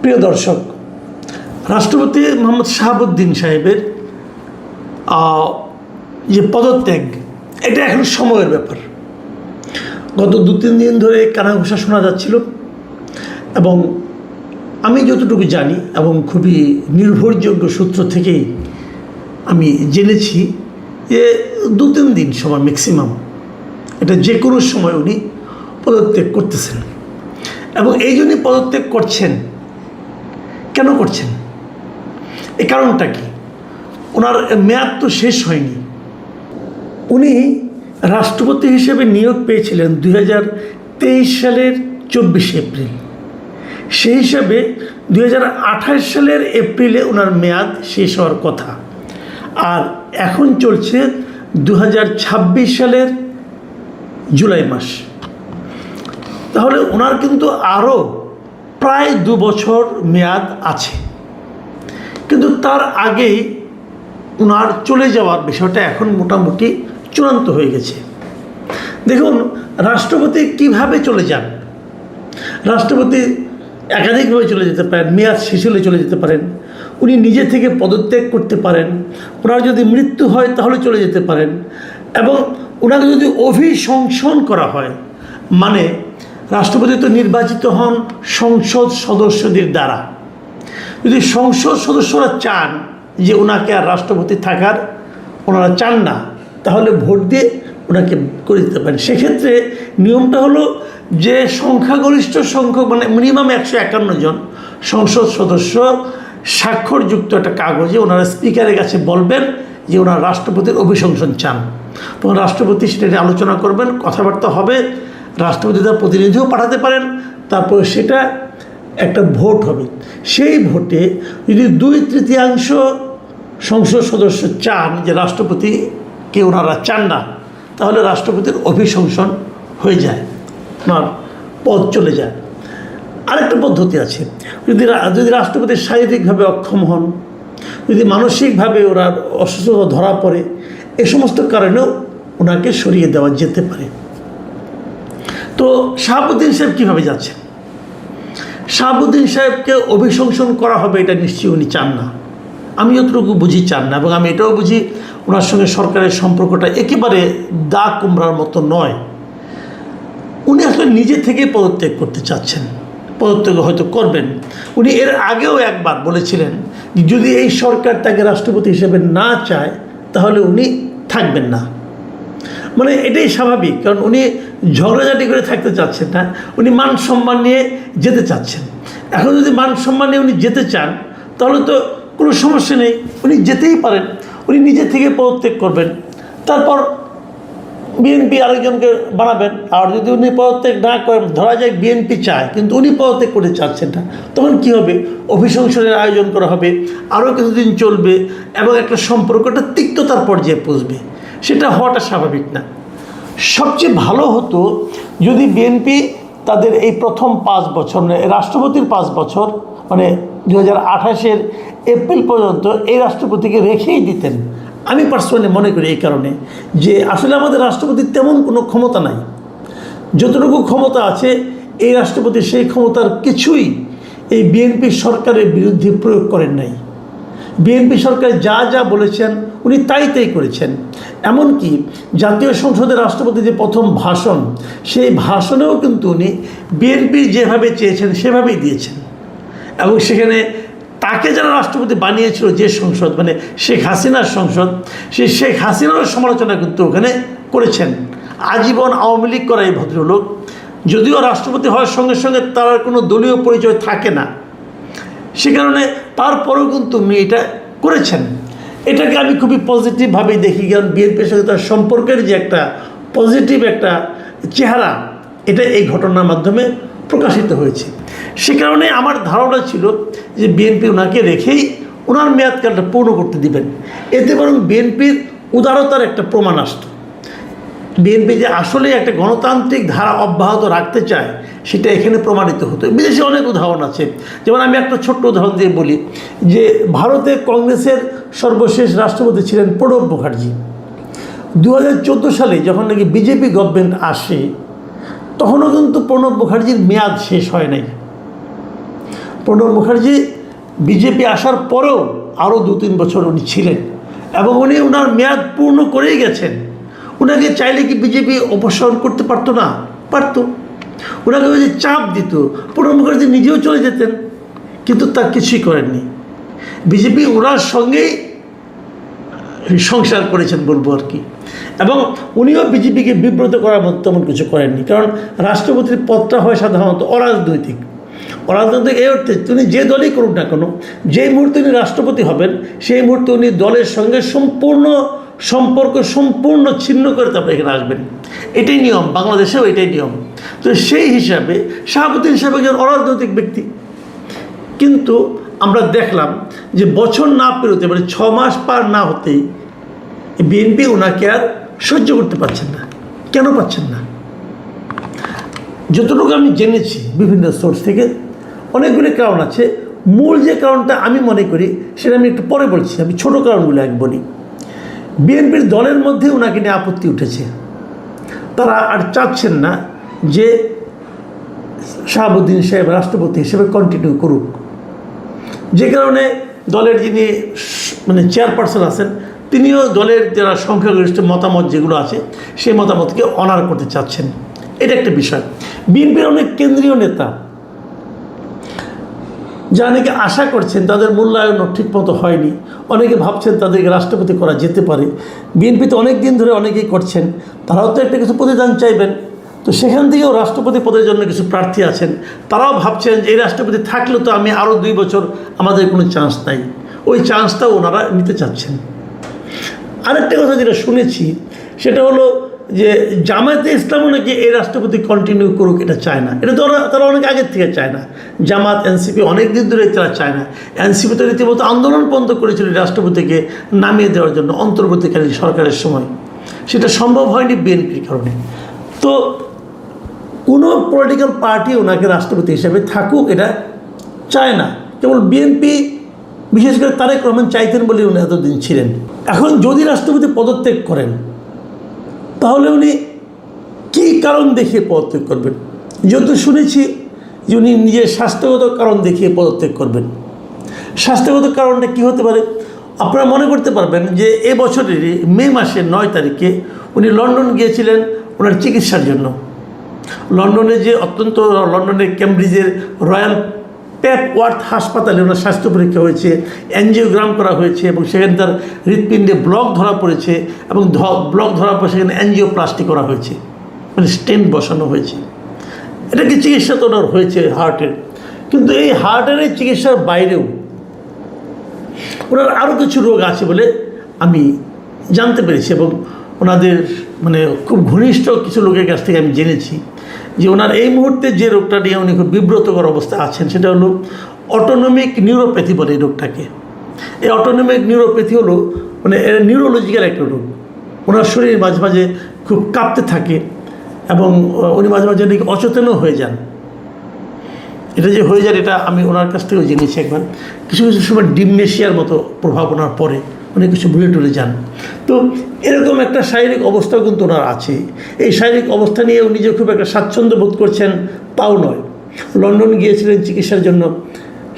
প্রিয় দর্শক, রাষ্ট্রপতি মোহাম্মদ শাহাবুদ্দিন সাহেবের যে পদত্যাগ, এটা এখন সময়ের ব্যাপার। গত 2-3 দিন ধরে কানাঘুষা শোনা যাচ্ছিল এবং আমি যতটুকু জানি এবং খুবই নির্ভরযোগ্য সূত্র থেকেই আমি জেনেছি যে 2-3 দিন সময় ম্যাক্সিমাম, এটা যে কোনো সময় উনি পদত্যাগ করতেছেন। এবং এই জন্যই পদত্যাগ করছেন। কেন করছেন? এই কারণটা কি? ওনার মেয়াদ তো শেষ হয়নি। উনি রাষ্ট্রপতি হিসেবে নিয়োগ পেয়েছিলেন 2023 সালের 24 এপ্রিল। সেই হিসাবে 2028 সালের এপ্রিলে ওনার মেয়াদ শেষ হওয়ার কথা, আর এখন চলছে 2026 সালের জুলাই মাস। তাহলে ওনার কিন্তু আরও প্রায় 2 বছর মেয়াদ আছে, কিন্তু তার আগেই ওনার চলে যাওয়ার বিষয়টা এখন মোটামুটি চূড়ান্ত হয়ে গেছে। দেখুন, রাষ্ট্রপতি কিভাবে চলে যান। রাষ্ট্রপতি একাধিকভাবে চলে যেতে পারেন, মেয়াদ শেষ হলে চলে যেতে পারেন, উনি নিজে থেকে পদত্যাগ করতে পারেন, ওনার যদি মৃত্যু হয় তাহলে চলে যেতে পারেন, এবং ওনাকে যদি অভিশংসন করা হয়, মানে রাষ্ট্রপতি তো নির্বাচিত হন সংসদ সদস্যদের দ্বারা। যদি সংসদ সদস্যরা চান যে ওনাকে আর রাষ্ট্রপতি থাকার ওনারা চান না, তাহলে ভোট দিয়ে ওনাকে করে দিতে পারেন। সেক্ষেত্রে নিয়মটা হলো যে সংখ্যাগরিষ্ঠ সংখ্যক, মানে মিনিমাম 151 জন সংসদ সদস্য স্বাক্ষরযুক্ত একটা কাগজে ওনারা স্পিকারের কাছে বলবেন যে ওনারা রাষ্ট্রপতির অভিশংসন চান। তখন রাষ্ট্রপতি সেটা নিয়ে আলোচনা করবেন, কথাবার্তা হবে, রাষ্ট্রপতি তার প্রতিনিধিও পাঠাতে পারেন, তারপরে সেটা একটা ভোট হবে। সেই ভোটে যদি 2/3 সংসদ সদস্য চান যে রাষ্ট্রপতিকে ওনারা চান না, তাহলে রাষ্ট্রপতির অভিশংসন হয়ে যায়, ওনার পদ চলে যায়। আরেকটা পদ্ধতি আছে, যদি রাষ্ট্রপতি শারীরিকভাবে অক্ষম হন, যদি মানসিকভাবে ওনার অসুস্থতা ধরা পড়ে, এ সমস্ত কারণেও ওনাকে সরিয়ে দেওয়া যেতে পারে। তো শাহাবুদ্দিন সাহেব কীভাবে যাচ্ছেন? শাহাবুদ্দিন সাহেবকে অভিশংসন করা হবে এটা নিশ্চয়ই উনি চান না, আমি যতটুকু বুঝি চান না। এবং আমি এটাও বুঝি ওনার সঙ্গে সরকারের সম্পর্কটা একেবারে দা কুমড়ার মতো নয়। উনি আসলে নিজে থেকেই পদত্যাগ করতে চাচ্ছেন, পদত্যাগ হয়তো করবেন। উনি এর আগেও একবার বলেছিলেন যদি এই সরকার তাকে রাষ্ট্রপতি হিসেবে না চায় তাহলে উনি থাকবেন না। মানে এটাই স্বাভাবিক, কারণ উনি ঝগড়াঝাটি করে থাকতে চাচ্ছেন না, উনি মান সম্মান নিয়ে যেতে চাচ্ছেন। এখন যদি মান সম্মান নিয়ে উনি যেতে চান তাহলে তো কোনো সমস্যা নেই, উনি যেতেই পারেন, উনি নিজে থেকে পদত্যাগ করবেন, তারপর বিএনপি আরেকজনকে বানাবেন। আর যদি উনি পদত্যাগ না করেন, ধরা যায় বিএনপি চায় কিন্তু উনি পদত্যাগ করতে চাচ্ছেন না, তখন কি হবে? অভিশংসনের আয়োজন করা হবে, আরও কিছুদিন চলবে এবং একটা সম্পর্কটা তিক্ততার পর্যায়ে পৌঁছবে। সেটা হওয়াটা স্বাভাবিক না। সবচেয়ে ভালো হতো যদি বিএনপি তাদের এই প্রথম 5 বছর, মানে রাষ্ট্রপতির 5 বছর, মানে 2028 এপ্রিল পর্যন্ত এই রাষ্ট্রপতিকে রেখেই দিতেন। আমি পার্সোনালি মনে করি এই কারণে যে আসলে আমাদের রাষ্ট্রপতির তেমন কোনো ক্ষমতা নাই। যতটুকু ক্ষমতা আছে এই রাষ্ট্রপতি সেই ক্ষমতার কিছুই এই বিএনপি সরকারের বিরুদ্ধে প্রয়োগ করেন নাই। বিএনপি সরকার যা যা বলেছেন উনি তাই করেছেন। এমনকি জাতীয় সংসদের রাষ্ট্রপতি যে প্রথম ভাষণ, সেই ভাষণেও কিন্তু উনি বিএনপি যেভাবে চেয়েছেন সেভাবেই দিয়েছেন। এবং সেখানে তাকে যারা রাষ্ট্রপতি বানিয়েছিল যে সংসদ, মানে শেখ হাসিনার সংসদ, সেই শেখ হাসিনার সমালোচনা কিন্তু ওখানে করেছেন। আজীবন আওয়ামী লীগ করা এই ভদ্রলোক, যদিও রাষ্ট্রপতি হওয়ার সঙ্গে সঙ্গে তার কোনো দলীয় পরিচয় থাকে না, সে কারণে তারপরেও কিন্তু উনি এটা করেছেন। এটাকে আমি খুবই পজিটিভভাবেই দেখি, কারণ বিএনপির সঙ্গে তার সম্পর্কের যে একটা পজিটিভ একটা চেহারা, এটা এই ঘটনার মাধ্যমে প্রকাশিত হয়েছে। সে কারণে আমার ধারণা ছিল যে বিএনপি ওনাকে রেখেই ওনার মেয়াদকালটা পূর্ণ করতে দিবেন। এতে বরং বিএনপির উদারতার একটা প্রমাণ আসত। বিএনপি যে আসলে একটা গণতান্ত্রিক ধারা অব্যাহত রাখতে চায় সেটা এখানে প্রমাণিত হতো। বিদেশে অনেক উদাহরণ আছে, যেমন আমি একটা ছোট্ট উদাহরণ দিয়ে বলি যে ভারতে কংগ্রেসের সর্বশেষ রাষ্ট্রপতি ছিলেন প্রণব মুখার্জি। 2014 সালে যখন নাকি বিজেপি গভর্নমেন্ট আসে, তখনও কিন্তু প্রণব মুখার্জির মেয়াদ শেষ হয় নাই। প্রণব মুখার্জি বিজেপি আসার পরেও আরও 2-3 বছর উনি ছিলেন এবং উনি ওনার মেয়াদ পূর্ণ করেই গেছেন। ওনাকে চাইলে কি বিজেপি অপসারণ করতে পারতো না? পারতো। ওনাকে ওই যে চাপ দিত, প্রণব মুখার্জি নিজেও চলে যেতেন, কিন্তু তা কিছুই করেননি। বিজেপি ওনার সঙ্গেই সংসার করেছেন বলবো আর কি। এবং উনিও বিজেপিকে বিব্রত করার মতো তেমন কিছু করেননি, কারণ রাষ্ট্রপতির পদটা হয় সাধারণত অরাজনৈতিক। অরাজনৈতিক এই অর্থে তিনি যে দলই করুন না কেন, যেই মুহূর্তে উনি রাষ্ট্রপতি হবেন সেই মুহূর্তে উনি দলের সঙ্গে সম্পূর্ণ সম্পর্ক ছিন্ন করে তারপরে এখানে আসবেন। এটাই নিয়ম, বাংলাদেশেও এটাই নিয়ম। তো সেই হিসাবে শাহাবুদ্দিন সাহেব একজন অরাজনৈতিক ব্যক্তি। কিন্তু আমরা দেখলাম যে বছর না পেরোতে, মানে 6 মাস পার না হতেই বিএনপি ওনাকে আর সহ্য করতে পারছেন না। কেন পাচ্ছেন না? যতটুকু আমি জেনেছি বিভিন্ন সোর্স থেকে, অনেকগুলি কারণ আছে। মূল যে কারণটা আমি মনে করি সেটা আমি একটু পরে বলছি, আমি ছোটো কারণগুলো আগে বলি। বিএনপির দলের মধ্যে ওনাকে নিয়ে আপত্তি উঠেছে। তারা আর চাচ্ছেন না যে শাহাবুদ্দিন সাহেব রাষ্ট্রপতি হিসেবে কন্টিনিউ করুক, যে কারণে দলের যিনি মানে চেয়ারপারসন আছেন তিনিও দলের যারা সংখ্যাগরিষ্ঠ মতামত যেগুলো আছে সেই মতামতকে অনার করতে চাচ্ছেন। এটা একটা বিষয়। বিএনপির অনেক কেন্দ্রীয় নেতা যারা নাকি আশা করছেন, তাদের মূল্যায়নও ঠিকমতো হয়নি, অনেকে ভাবছেন তাদেরকে রাষ্ট্রপতি করা যেতে পারে। বিএনপি তো অনেক দিন ধরে অনেকেই করছেন, তারাও তো একটা কিছু প্রতিদান চাইবেন। তো সেখান থেকেও রাষ্ট্রপতি পদের জন্য কিছু প্রার্থী আছেন, তারাও ভাবছেন যে এই রাষ্ট্রপতি থাকলেও তো আমি আরও 2 বছর আমাদের কোনো চান্স নাই, ওই চান্সটাও ওনারা নিতে চাচ্ছেন। আরেকটা কথা যেটা শুনেছি সেটা হলো যে জামায়াতে ইসলামও নাকি এই রাষ্ট্রপতি কন্টিনিউ করুক, এটা চায় না। এটা তো তারা অনেক আগের থেকে চায় না। জামাত, এনসিপি অনেক দিন ধরে তারা চায় না। এনসিপি তো রীতিমতো আন্দোলন বন্ধ করেছিল রাষ্ট্রপতিকে নামিয়ে দেওয়ার জন্য অন্তর্বর্তীকালীন সরকারের সময়, সেটা সম্ভব হয়নি বিএনপির কারণে। তো কোনো পলিটিক্যাল পার্টি ওনাকে রাষ্ট্রপতি হিসেবে থাকুক এটা চায় না। কেবল বিএনপি, বিশেষ করে তারেক রহমান চাইতেন বলে উনি এতদিন ছিলেন। এখন যদি রাষ্ট্রপতি পদত্যাগ করেন তাহলে উনি কী কারণ দেখিয়ে পদত্যাগ করবেন? যেহেতু শুনেছি যে উনি নিজের স্বাস্থ্যগত কারণ দেখিয়ে পদত্যাগ করবেন। স্বাস্থ্যগত কারণটা কী হতে পারে? আপনারা মনে করতে পারবেন যে এ বছরেরই মে মাসের 9 তারিখে উনি লন্ডন গিয়েছিলেন ওনার চিকিৎসার জন্য। লন্ডনে যে লন্ডনের কেমব্রিজের রয়্যাল পেপওয়ার্থ হাসপাতালে ওনার স্বাস্থ্য পরীক্ষা হয়েছে, অ্যাঞ্জিওগ্রাম করা হয়েছে এবং সেখানে তার হৃৎপিণ্ডে ব্লক ধরা পড়েছে এবং ব্লক ধরার পর সেখানে অ্যাঞ্জিওপ্লাস্টি করা হয়েছে, মানে স্টেন্ট বসানো হয়েছে। এটা কি চিকিৎসা তো ওনার হয়েছে হার্টের। কিন্তু এই হার্টের চিকিৎসার বাইরেও ওনার আরও কিছু রোগ আছে বলে আমি জানতে পেরেছি এবং ওনাদের মানে খুব ঘনিষ্ঠ কিছু লোকের কাছ থেকে আমি জেনেছি যে ওনার এই মুহূর্তে যে রোগটা নিয়ে উনি খুব বিব্রতকর অবস্থা আছেন সেটা হলো অটোনমিক নিউরোপ্যাথি বলে এই রোগটাকে। এই অটোনমিক নিউরোপ্যাথি হলো মানে নিউরোলজিক্যাল একটা রোগ। ওনার শরীর মাঝে মাঝে খুব কাঁপতে থাকে এবং উনি মাঝে মাঝে নাকি অচেতনও হয়ে যান। এটা যে হয়ে যায় এটা আমি ওনার কাছ থেকেও জেনেছি একবার। কিছু কিছু সময় ডিমনেশিয়ার মতো প্রভাব ওনার পড়ে, অনেক কিছু ভুলে টুলে যান। তো এরকম একটা শারীরিক অবস্থাও কিন্তু ওনার আছে। এই শারীরিক অবস্থা নিয়ে উনি যে খুব একটা স্বাচ্ছন্দ্য বোধ করছেন তাও নয়। লন্ডন গিয়েছিলেন চিকিৎসার জন্য,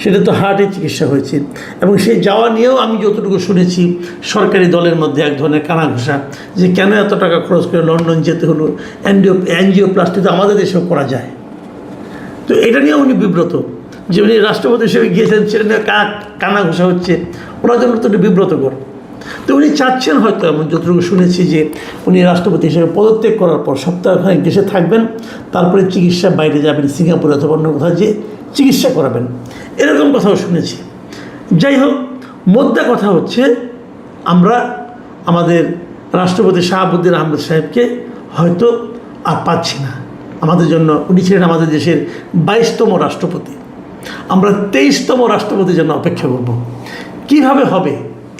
সেটা তো হার্টের চিকিৎসা হয়েছে এবং সেই যাওয়া নিয়েও আমি যতটুকু শুনেছি সরকারি দলের মধ্যে এক ধরনের কানাঘুষা যে কেন এত টাকা খরচ করে লন্ডন যেতে হলো, অ্যাঞ্জিওপ্লাস্টি তো আমাদের দেশেও করা যায়। তো এটা নিয়ে উনি বিব্রত যে উনি রাষ্ট্রপতি হিসেবে গিয়েছেন, সেটা নিয়ে কানাঘুষা হচ্ছে, ওনার জন্য তো বিব্রতকর। তো উনি চাচ্ছেন হয়তো, এমন যতটুকু শুনেছি যে উনি রাষ্ট্রপতি হিসেবে পদত্যাগ করার পর সপ্তাহখানেক দেশে থাকবেন, তারপরে চিকিৎসা বাইরে যাবেন, সিঙ্গাপুরে অথবা অন্য কোথাও যে চিকিৎসা করাবেন, এরকম কথাও শুনেছি। যাই হোক, মোদ্দা কথা হচ্ছে আমরা আমাদের রাষ্ট্রপতি শাহাবুদ্দিন আহমেদ সাহেবকে হয়তো আর পাচ্ছি না। আমাদের জন্য উনি ছিলেন আমাদের দেশের 22তম রাষ্ট্রপতি। আমরা 23তম রাষ্ট্রপতির জন্য অপেক্ষা করব। কিভাবে হবে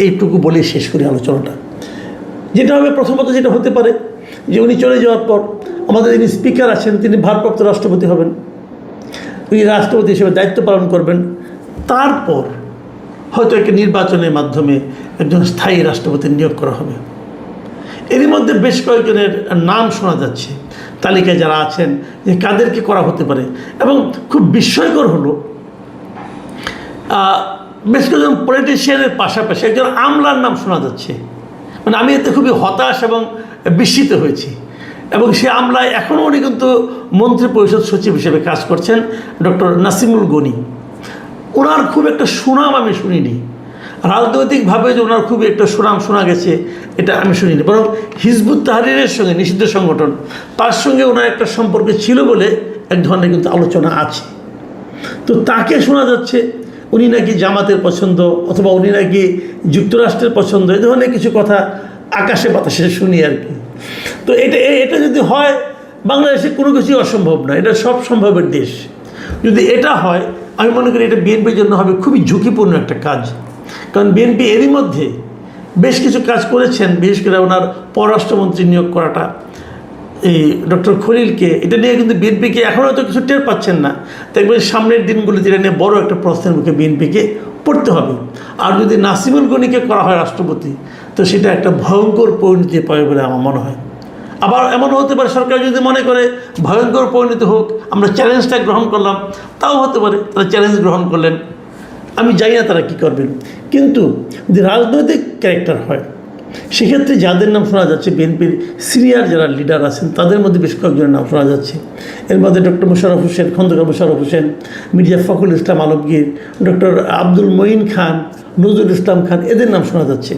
এইটুকু বলে শেষ করি আলোচনাটা। যেটা হবে, প্রথমত যেটা হতে পারে যে উনি চলে যাওয়ার পর আমাদের যিনি স্পিকার আছেন তিনি ভারপ্রাপ্ত রাষ্ট্রপতি হবেন, উনি রাষ্ট্রপতি হিসেবে দায়িত্ব পালন করবেন। তারপর হয়তো একটা নির্বাচনের মাধ্যমে একজন স্থায়ী রাষ্ট্রপতি নিয়োগ করা হবে। এরই মধ্যে বেশ কয়েকজনের নাম শোনা যাচ্ছে তালিকায় যারা আছেন যে কাদেরকে করা হতে পারে। এবং খুব বিস্ময়কর হলো বেশ কয়েকজন পলিটিশিয়ানের পাশাপাশি একজন আমলার নাম শোনা যাচ্ছে। মানে আমি এতে খুবই হতাশ এবং বিস্মিত হয়েছি। এবং সে আমলায় এখনও উনি কিন্তু মন্ত্রী পরিষদ সচিব হিসেবে কাজ করছেন, ডক্টর নাসিমুল গনি। ওনার খুব একটা সুনাম আমি শুনিনি, রাজনৈতিকভাবে যে ওনার খুব একটা সুনাম শোনা গেছে এটা আমি শুনিনি। বরং হিজবুত তাহরিরের সঙ্গে, নিষিদ্ধ সংগঠন, তার সঙ্গে ওনার একটা সম্পর্ক ছিল বলে এক ধরনের কিন্তু আলোচনা আছে। তো তাকে শোনা যাচ্ছে উনি নাকি জামাতের পছন্দ, অথবা উনি নাকি যুক্তরাষ্ট্রের পছন্দ, এই ধরনের কিছু কথা আকাশে বাতাসে শুনি আর কি। তো এটা যদি হয়, বাংলাদেশে কোনো কিছুই অসম্ভব না, এটা সব সম্ভবের দেশ। যদি এটা হয়, আমি মনে করি এটা বিএনপির জন্য হবে খুবই ঝুঁকিপূর্ণ একটা কাজ। কারণ বিএনপি এরই মধ্যে বেশ কিছু কাজ করেছেন, বিশেষ করে ওনার পররাষ্ট্রমন্ত্রী নিয়োগ করাটা, এই ডক্টর খলিলকে, এটা নিয়ে কিন্তু বিএনপিকে এখনও হয়তো কিছু টের পাচ্ছেন না। দেখবেন সামনের দিনগুলিতে এটা নিয়ে বড় একটা প্রশ্নের মুখে বিএনপিকে পড়তে হবে। আর যদি নাসিমুল গনিকে করা হয় রাষ্ট্রপতি, তো সেটা একটা ভয়ঙ্কর পরিণতি পাবে বলে আমার মনে হয়। আবার এমনও হতে পারে সরকার যদি মনে করে ভয়ঙ্কর পরিণতি হোক, আমরা চ্যালেঞ্জটা গ্রহণ করলাম, তাও হতে পারে তারা চ্যালেঞ্জ গ্রহণ করলেন, আমি জানি না তারা কী করবেন। কিন্তু যদি রাজনৈতিক ক্যারেক্টার হয়, সেক্ষেত্রে যাদের নাম শোনা যাচ্ছে, বিএনপির সিনিয়র যারা লিডার আছেন তাদের মধ্যে বেশ কয়েকজনের নাম শোনা যাচ্ছে। এর মধ্যে ডক্টর মোশাররফ হোসেন, খন্দকার মোশাররফ হোসেন, মির্জা ফখরুল ইসলাম আলমগীর, ডক্টর আব্দুল মঈন খান, নজরুল ইসলাম খান, এদের নাম শোনা যাচ্ছে।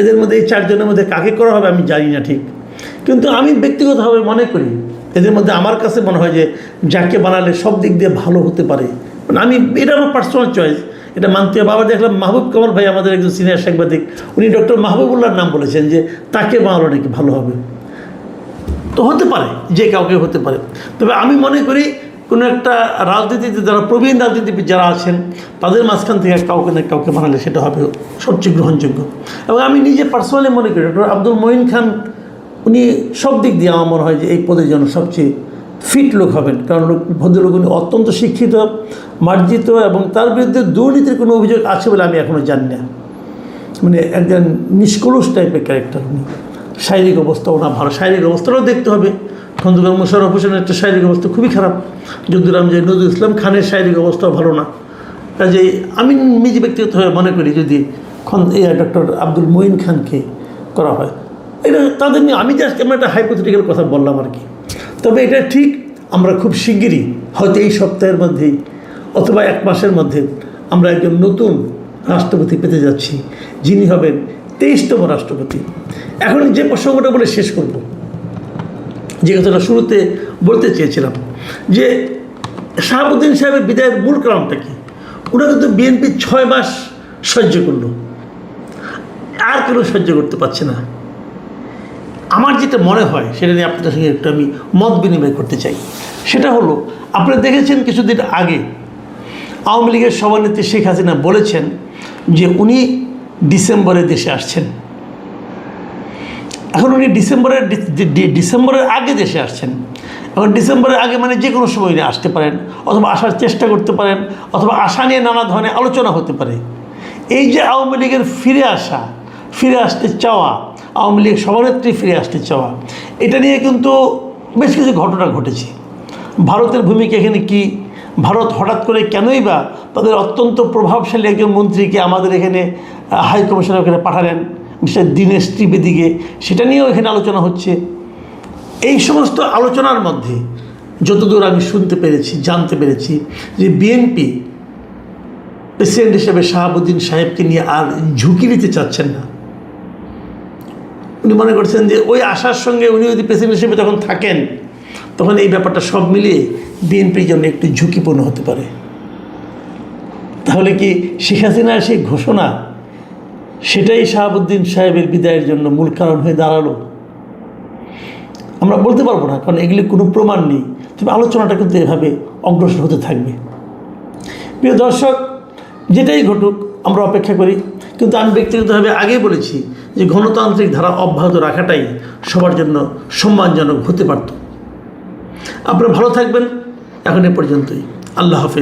এদের মধ্যে এই চারজনের মধ্যে কাকে করা হবে আমি জানি না ঠিক, কিন্তু আমি ব্যক্তিগতভাবে মনে করি এদের মধ্যে আমার কাছে মনে হয় যে যাকে বানালে সব দিক দিয়ে ভালো হতে পারে, মানে আমি, এটা আমার পার্সোনাল চয়েস, এটা মানতে হবে। আবার দেখলাম মাহবুব কামাল ভাই, আমাদের একজন সিনিয়র সাংবাদিক, উনি ডক্টর মাহবুবুল্লাহর নাম বলেছেন যে তাকে বানালো নাকি ভালো হবে। তো হতে পারে, যে কাউকে হতে পারে। তবে আমি মনে করি কোনো একটা রাজনীতিতে যারা প্রবীণ রাজনীতিবিদ যারা আছেন, তাদের মাঝখান থেকে কাউকে না কাউকে বানালে সেটা হবে সবচেয়ে গ্রহণযোগ্য। এবং আমি নিজে পার্সোনালি মনে করি ডক্টর আব্দুল মঈন খান, উনি সব দিক দিয়ে আমার মনে হয় যে এই পদের জন্য সবচেয়ে ফিট লোক হবেন। কারণ ভদ্রলোক উনি অত্যন্ত শিক্ষিত, মার্জিত, এবং তার বিরুদ্ধে দুর্নীতির কোনো অভিযোগ আছে বলে আমি এখনও জানি না। মানে একজন নিষ্কলুষ টাইপের ক্যারেক্টার উনি। শারীরিক অবস্থা ওনার ভালো, শারীরিক অবস্থাটাও দেখতে হবে। খন্দকার মোশাররফ হোসেনের একটা শারীরিক অবস্থা খুবই খারাপ, যদিরাম যে নজরুল ইসলাম খানের শারীরিক অবস্থাও ভালো না। কাজেই আমি নিজে ব্যক্তিগতভাবে মনে করি যদি ডক্টর আব্দুল মঈন খানকে করা হয়, এটা তাদের নিয়ে আমি জাস্ট আমার একটা হাইপোথেটিক্যাল কথা বললাম আর কি। তবে এটা ঠিক, আমরা খুব শিগগিরই হয়তো এই সপ্তাহের মধ্যেই অথবা এক মাসের মধ্যে আমরা একজন নতুন রাষ্ট্রপতি পেতে যাচ্ছি, যিনি হবেন 23তম রাষ্ট্রপতি। এখন যে প্রসঙ্গটা বলে শেষ করব, যে কথাটা শুরুতে বলতে চেয়েছিলাম, যে শাহাবুদ্দিন সাহেবের বিদায়ের মূল কারণটা কি? ওরা কিন্তু বিএনপি 6 মাস সহ্য করলো, আর কেউ সহ্য করতে পারছে না। আমার যেটা মনে হয় সেটা নিয়ে আপনাদের সঙ্গে একটু আমি মত বিনিময় করতে চাই। সেটা হলো, আপনারা দেখেছেন কিছুদিন আগে আওয়ামী লীগের সভানেত্রী শেখ হাসিনা বলেছেন যে উনি ডিসেম্বরে দেশে আসছেন। এখন উনি ডিসেম্বরের আগে দেশে আসছেন। এখন ডিসেম্বরের আগে মানে যে কোনো সময় উনি আসতে পারেন, অথবা আসার চেষ্টা করতে পারেন, অথবা আশা নিয়ে নানা ধরনের আলোচনা হতে পারে। এই যে আওয়ামী লীগের ফিরে আসা, ফিরে আসতে চাওয়া, আওয়ামী লীগ সভানেত্রী ফিরে আসতে চাওয়া, এটা নিয়ে কিন্তু বেশ কিছু ঘটনা ঘটেছে। ভারতের ভূমিকা এখানে কি? ভারত হঠাৎ করে কেনই বা তাদের অত্যন্ত প্রভাবশালী একজন মন্ত্রীকে আমাদের এখানে হাই কমিশনের ওখানে পাঠালেন, মিস্টার দীনেশ ত্রিবেদীকে, সেটা নিয়েও এখানে আলোচনা হচ্ছে। এই সমস্ত আলোচনার মধ্যে যতদূর আমি শুনতে পেরেছি, জানতে পেরেছি, যে বিএনপি প্রেসিডেন্ট হিসেবে শাহাবুদ্দিন সাহেবকে নিয়ে আর ঝুঁকি নিতে চাচ্ছেন না। উনি মনে করছেন যে ওই আশার সঙ্গে উনি যদি প্রেসিডেন্ট হিসেবে যখন থাকেন, তখন এই ব্যাপারটা সব মিলিয়ে বিএনপির জন্য একটু ঝুঁকিপূর্ণ হতে পারে। তাহলে কি শেখ হাসিনার সেই ঘোষণা, সেটাই শাহাবুদ্দিন সাহেবের বিদায়ের জন্য মূল কারণ হয়ে দাঁড়ালো? আমরা বলতে পারবো না, কারণ এগুলি কোনো প্রমাণ নেই। তবে আলোচনাটা কিন্তু এভাবে অগ্রসর হতে থাকবে। প্রিয় দর্শক, যেটাই ঘটুক আমরা অপেক্ষা করি। কিন্তু আমি ব্যক্তিগতভাবে আগেই বলেছি যে গণতান্ত্রিক ধারা অব্যাহত রাখাটাই সবার জন্য সম্মানজনক হতে পারত। আপনারা ভালো থাকবেন। এখন এ পর্যন্তই। আল্লাহ হাফেজ।